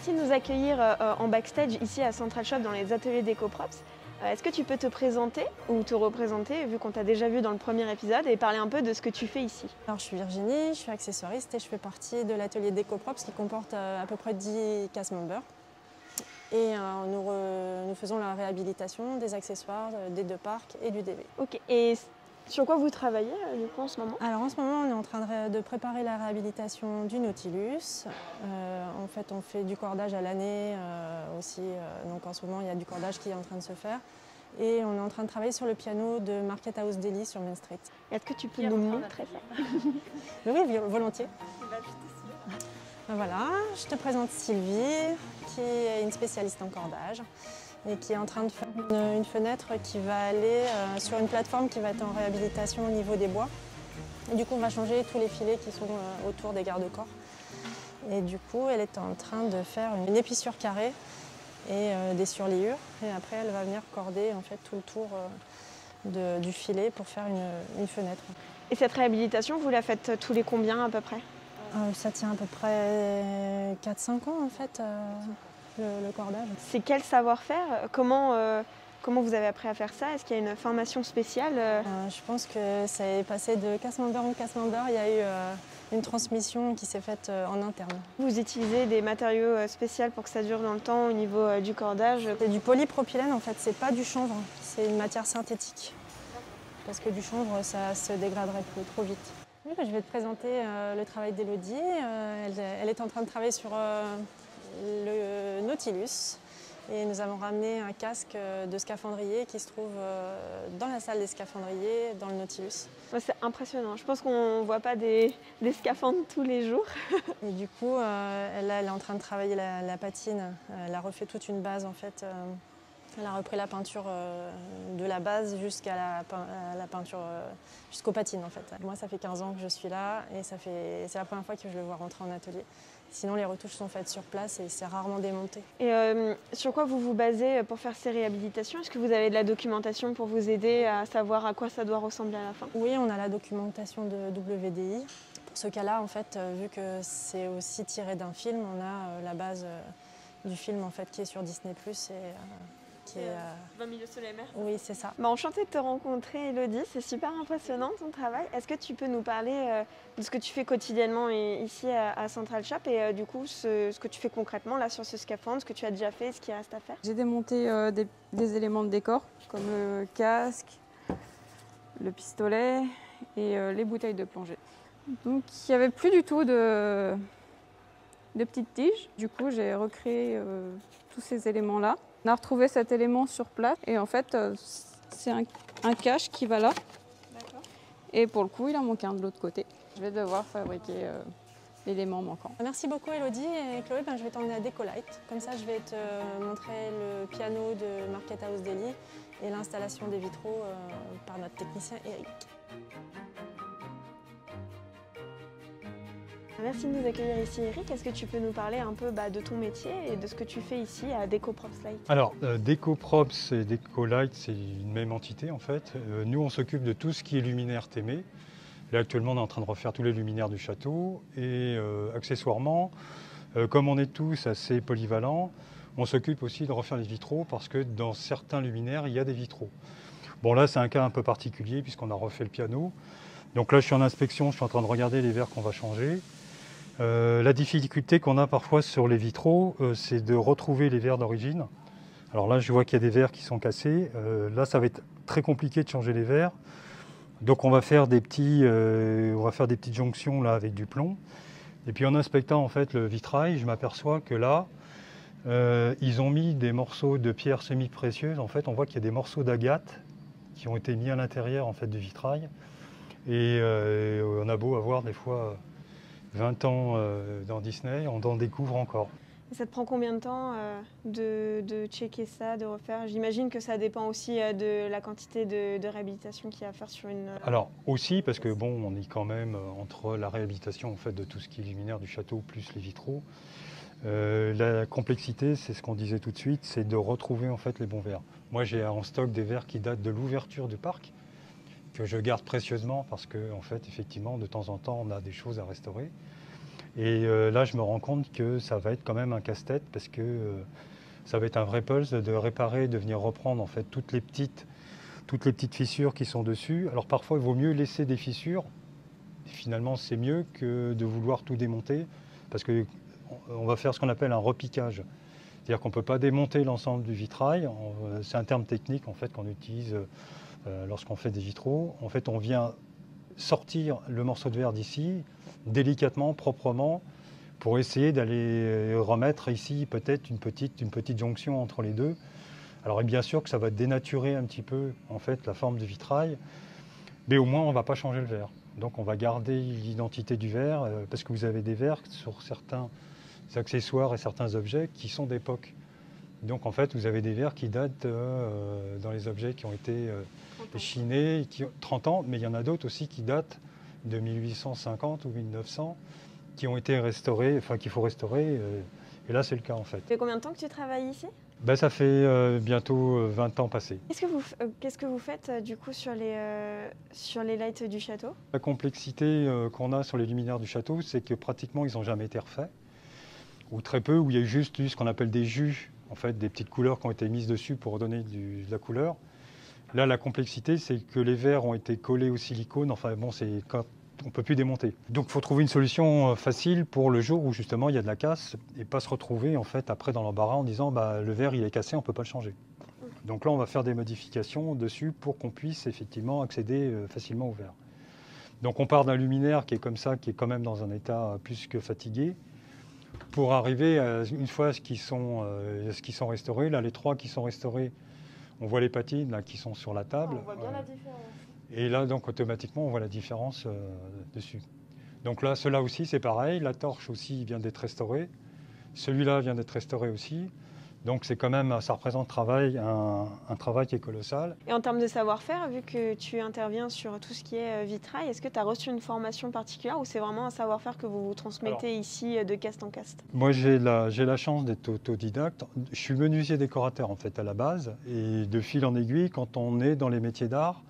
Merci de nous accueillir en backstage ici à Central Shop dans les ateliers d'EcoProps. Est-ce que tu peux te présenter ou te représenter, vu qu'on t'a déjà vu dans le premier épisode, et parler un peu de ce que tu fais ici? Alors, je suis Virginie, je suis accessoiriste et je fais partie de l'atelier d'EcoProps qui comporte à peu près 10 cast members. Et nous faisons la réhabilitation des accessoires des deux parcs et du DV. Ok, et sur quoi vous travaillez du coup en ce moment? Alors en ce moment, on est en train de préparer la réhabilitation du Nautilus. En fait, on fait du cordage à l'année aussi. Donc en ce moment, il y a du cordage qui est en train de se faire. Et on est en train de travailler sur le piano de Market House Daily sur Main Street. Est-ce que tu peux nous montrer ça? Oui, volontiers. Voilà, je te présente Sylvie, qui est une spécialiste en cordage et qui est en train de faire une fenêtre qui va aller sur une plateforme qui va être en réhabilitation au niveau des bois. Et du coup, on va changer tous les filets qui sont autour des garde-corps. Et du coup, elle est en train de faire une épissure carrée et des surliures. Et après, elle va venir corder en fait tout le tour du filet pour faire une fenêtre. Et cette réhabilitation, vous la faites tous les combien à peu près? Ça tient à peu près 4-5 ans en fait, le cordage. C'est quel savoir-faire? Comment vous avez appris à faire ça? Est-ce qu'il y a une formation spéciale? Je pense que ça est passé de cast member en cast member. Il y a eu une transmission qui s'est faite en interne. Vous utilisez des matériaux spéciaux pour que ça dure dans le temps au niveau du cordage? C'est du polypropylène en fait, c'est pas du chanvre, c'est une matière synthétique. Parce que du chanvre, ça se dégraderait trop vite. Oui, je vais te présenter le travail d'Élodie. Elle est en train de travailler sur le Nautilus. Et nous avons ramené un casque de scaphandrier qui se trouve dans la salle des scaphandriers, dans le Nautilus. C'est impressionnant. Je pense qu'on ne voit pas des scaphandres tous les jours. Et du coup, elle est en train de travailler la patine. Elle a refait toute une base en fait. Elle a repris la peinture de la base jusqu'à la peinture, jusqu'aux patines en fait. Moi, ça fait 15 ans que je suis là et c'est la première fois que je le vois rentrer en atelier. Sinon, les retouches sont faites sur place et c'est rarement démonté. Et sur quoi vous vous basez pour faire ces réhabilitations? Est-ce que vous avez de la documentation pour vous aider à savoir à quoi ça doit ressembler à la fin? Oui, on a la documentation de WDI. Pour ce cas-là, en fait, vu que c'est aussi tiré d'un film, on a la base du film en fait, qui est sur Disney+. Qui est, 20 milieux sous les mers. Oui, c'est ça. Enchantée de te rencontrer, Élodie. C'est super impressionnant ton travail. Est-ce que tu peux nous parler de ce que tu fais quotidiennement ici à Central Shop et du coup ce que tu fais concrètement là sur ce scaphandre, ce que tu as déjà fait, ce qui reste à faire? J'ai démonté des éléments de décor comme le casque, le pistolet et les bouteilles de plongée. Donc il n'y avait plus du tout de petites tiges. Du coup, j'ai recréé tous ces éléments-là. On a retrouvé cet élément sur place et en fait, c'est un cache qui va là. Et pour le coup, il en manque un de l'autre côté. Je vais devoir fabriquer l'élément manquant. Merci beaucoup Élodie et Chloé, je vais t'emmener à Decolite. Comme ça, je vais te montrer le piano de Market House Daily et l'installation des vitraux par notre technicien Eric. Merci de nous accueillir ici, Eric. Est-ce que tu peux nous parler un peu de ton métier et de ce que tu fais ici à DecoProps Light? Alors, DecoProps et Decolite, c'est une même entité en fait. Nous, on s'occupe de tout ce qui est luminaire Témé. Là, actuellement, on est en train de refaire tous les luminaires du château. Et accessoirement, comme on est tous assez polyvalents, on s'occupe aussi de refaire les vitraux parce que dans certains luminaires, il y a des vitraux. Bon, là, c'est un cas un peu particulier puisqu'on a refait le piano. Donc là, je suis en inspection, je suis en train de regarder les verres qu'on va changer. La difficulté qu'on a parfois sur les vitraux, c'est de retrouver les verres d'origine. Alors là, je vois qu'il y a des verres qui sont cassés. Là, ça va être très compliqué de changer les verres. Donc on va faire des petites jonctions là, avec du plomb. Et puis en inspectant en fait, le vitrail, je m'aperçois que là, ils ont mis des morceaux de pierres semi-précieuses. En fait, on voit qu'il y a des morceaux d'agate qui ont été mis à l'intérieur en fait, du vitrail. Et on a beau avoir des fois 20 ans dans Disney, on en découvre encore. Et ça te prend combien de temps de checker ça, de refaire? J'imagine que ça dépend aussi de la quantité de réhabilitation qu'il y a à faire sur une... Alors aussi, parce que bon, on est quand même entre la réhabilitation en fait, de tout ce qui est luminaire du château plus les vitraux. La complexité, c'est ce qu'on disait tout de suite, c'est de retrouver en fait les bons verres. Moi j'ai en stock des verres qui datent de l'ouverture du parc, que je garde précieusement parce que en fait, effectivement, de temps en temps, on a des choses à restaurer. Et là, je me rends compte que ça va être quand même un casse-tête parce que ça va être un vrai pulse de réparer, de venir reprendre en fait toutes les petites fissures qui sont dessus. Alors parfois, il vaut mieux laisser des fissures. Finalement, c'est mieux que de vouloir tout démonter parce qu'on va faire ce qu'on appelle un repiquage. C'est-à-dire qu'on ne peut pas démonter l'ensemble du vitrail. C'est un terme technique en fait, qu'on utilise lorsqu'on fait des vitraux. En fait, on vient sortir le morceau de verre d'ici, délicatement, proprement, pour essayer d'aller remettre ici peut-être une petite jonction entre les deux. Alors bien sûr que ça va dénaturer un petit peu en fait, la forme du vitrail, mais au moins on ne va pas changer le verre. Donc on va garder l'identité du verre, parce que vous avez des verres sur certains accessoires et certains objets qui sont d'époque. Donc en fait vous avez des verres qui datent dans les objets qui ont été chinés, 30 ans, mais il y en a d'autres aussi qui datent de 1850 ou 1900, qui ont été restaurés, enfin qu'il faut restaurer, et là c'est le cas en fait. Ça fait combien de temps que tu travailles ici? Ben, ça fait bientôt 20 ans passés. Qu'est-ce que vous faites du coup sur les lights du château? La complexité qu'on a sur les luminaires du château, c'est que pratiquement ils n'ont jamais été refaits, ou très peu, où il y a juste eu ce qu'on appelle des jus, en fait, des petites couleurs qui ont été mises dessus pour redonner de la couleur. Là, la complexité, c'est que les verres ont été collés au silicone, enfin bon, on ne peut plus démonter. Donc il faut trouver une solution facile pour le jour où justement il y a de la casse et pas se retrouver en fait après dans l'embarras en disant bah, le verre il est cassé, on ne peut pas le changer. Donc là on va faire des modifications dessus pour qu'on puisse effectivement accéder facilement au verre. Donc on part d'un luminaire qui est comme ça, qui est quand même dans un état plus que fatigué, pour arriver une fois à ce qui sont restaurés. Là les 3 qui sont restaurés, on voit les patines là, qui sont sur la table. On voit bien la différence. Et là, donc, automatiquement, on voit la différence dessus. Donc là, cela aussi, c'est pareil. La torche aussi vient d'être restaurée. Celui-là vient d'être restauré aussi. Donc c'est quand même, ça représente un travail qui est colossal. Et en termes de savoir-faire, vu que tu interviens sur tout ce qui est vitrail, est-ce que tu as reçu une formation particulière ou c'est vraiment un savoir-faire que vous transmettez ici de cast en cast? Moi, j'ai la chance d'être autodidacte. Je suis menuisier décorateur en fait à la base. Et de fil en aiguille, quand on est dans les métiers d'art,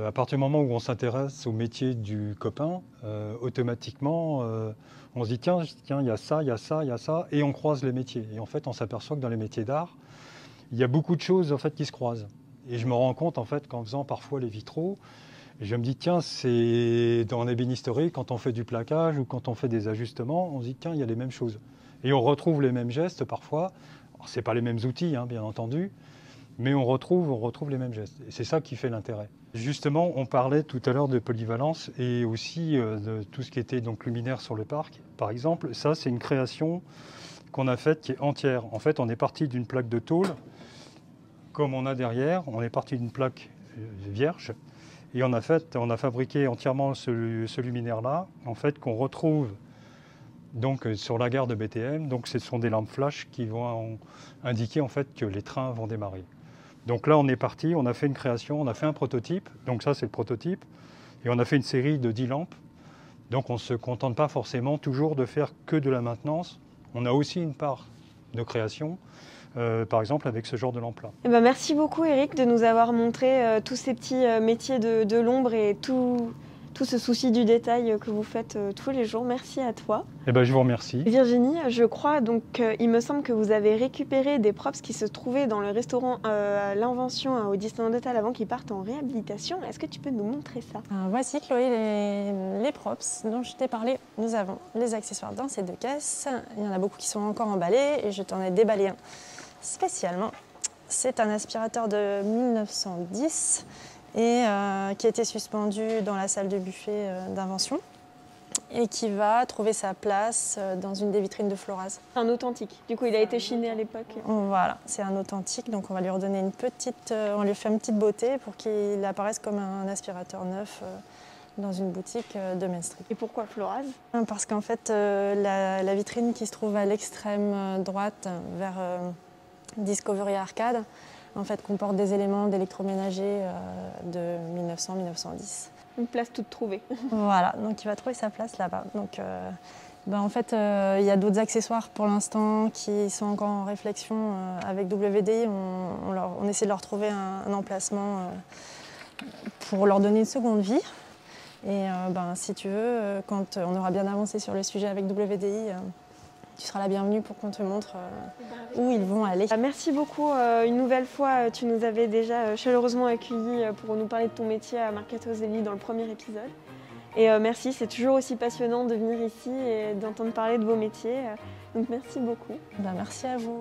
à partir du moment où on s'intéresse au métier du copain, automatiquement, on se dit tiens, il y a ça, il y a ça, il y a ça, et on croise les métiers. Et en fait, on s'aperçoit que dans les métiers d'art, il y a beaucoup de choses en fait, qui se croisent. Et je me rends compte en fait qu'en faisant parfois les vitraux, je me dis tiens, c'est dans l'ébénisterie, quand on fait du plaquage ou quand on fait des ajustements, on se dit tiens, il y a les mêmes choses. Et on retrouve les mêmes gestes parfois. Alors, ce n'est pas les mêmes outils, hein, bien entendu, mais on retrouve les mêmes gestes. Et c'est ça qui fait l'intérêt. Justement, on parlait tout à l'heure de polyvalence et aussi de tout ce qui était donc luminaire sur le parc. Par exemple, ça, c'est une création qu'on a faite qui est entière. En fait, on est parti d'une plaque de tôle, comme on a derrière. On est parti d'une plaque vierge et on a fabriqué entièrement ce luminaire-là, en fait, qu'on retrouve donc sur la gare de BTM. Donc, ce sont des lampes flash qui vont indiquer en fait que les trains vont démarrer. Donc là, on est parti, on a fait une création, on a fait un prototype. Donc ça, c'est le prototype. Et on a fait une série de 10 lampes. Donc on ne se contente pas forcément toujours de faire que de la maintenance. On a aussi une part de création, par exemple avec ce genre de lampe-là. Eh ben, merci beaucoup Eric de nous avoir montré tous ces petits métiers de l'ombre et tout ce souci du détail que vous faites tous les jours. Merci à toi. Eh ben, je vous remercie. Virginie, je crois donc il me semble que vous avez récupéré des props qui se trouvaient dans le restaurant L'Invention au Disneyland Hotel avant qu'ils partent en réhabilitation. Est-ce que tu peux nous montrer ça? Voici Chloé les props dont je t'ai parlé. Nous avons les accessoires dans ces 2 caisses. Il y en a beaucoup qui sont encore emballés et je t'en ai déballé un spécialement. C'est un aspirateur de 1910 et qui a été suspendu dans la salle de buffet d'Invention et qui va trouver sa place dans une des vitrines de Floraz. Un authentique. Du coup, il a été chiné à l'époque. Voilà, c'est un authentique, donc on va lui redonner on lui fait une petite beauté pour qu'il apparaisse comme un aspirateur neuf dans une boutique de Main Street. Et pourquoi Floraz? Parce qu'en fait, la vitrine qui se trouve à l'extrême droite vers Discovery Arcade, en fait, comporte des éléments d'électroménager de 1900-1910. Une place toute trouvée. Voilà, donc il va trouver sa place là-bas. Donc, en fait, il y a d'autres accessoires pour l'instant qui sont encore en réflexion avec WDI. On essaie de leur trouver un emplacement pour leur donner une seconde vie. Et si tu veux, quand on aura bien avancé sur le sujet avec WDI, tu seras la bienvenue pour qu'on te montre où ils vont aller. Merci beaucoup. Une nouvelle fois, tu nous avais déjà chaleureusement accueillis pour nous parler de ton métier à Mercato Zeli dans le premier épisode. Et merci, c'est toujours aussi passionnant de venir ici et d'entendre parler de vos métiers. Donc merci beaucoup. Merci à vous.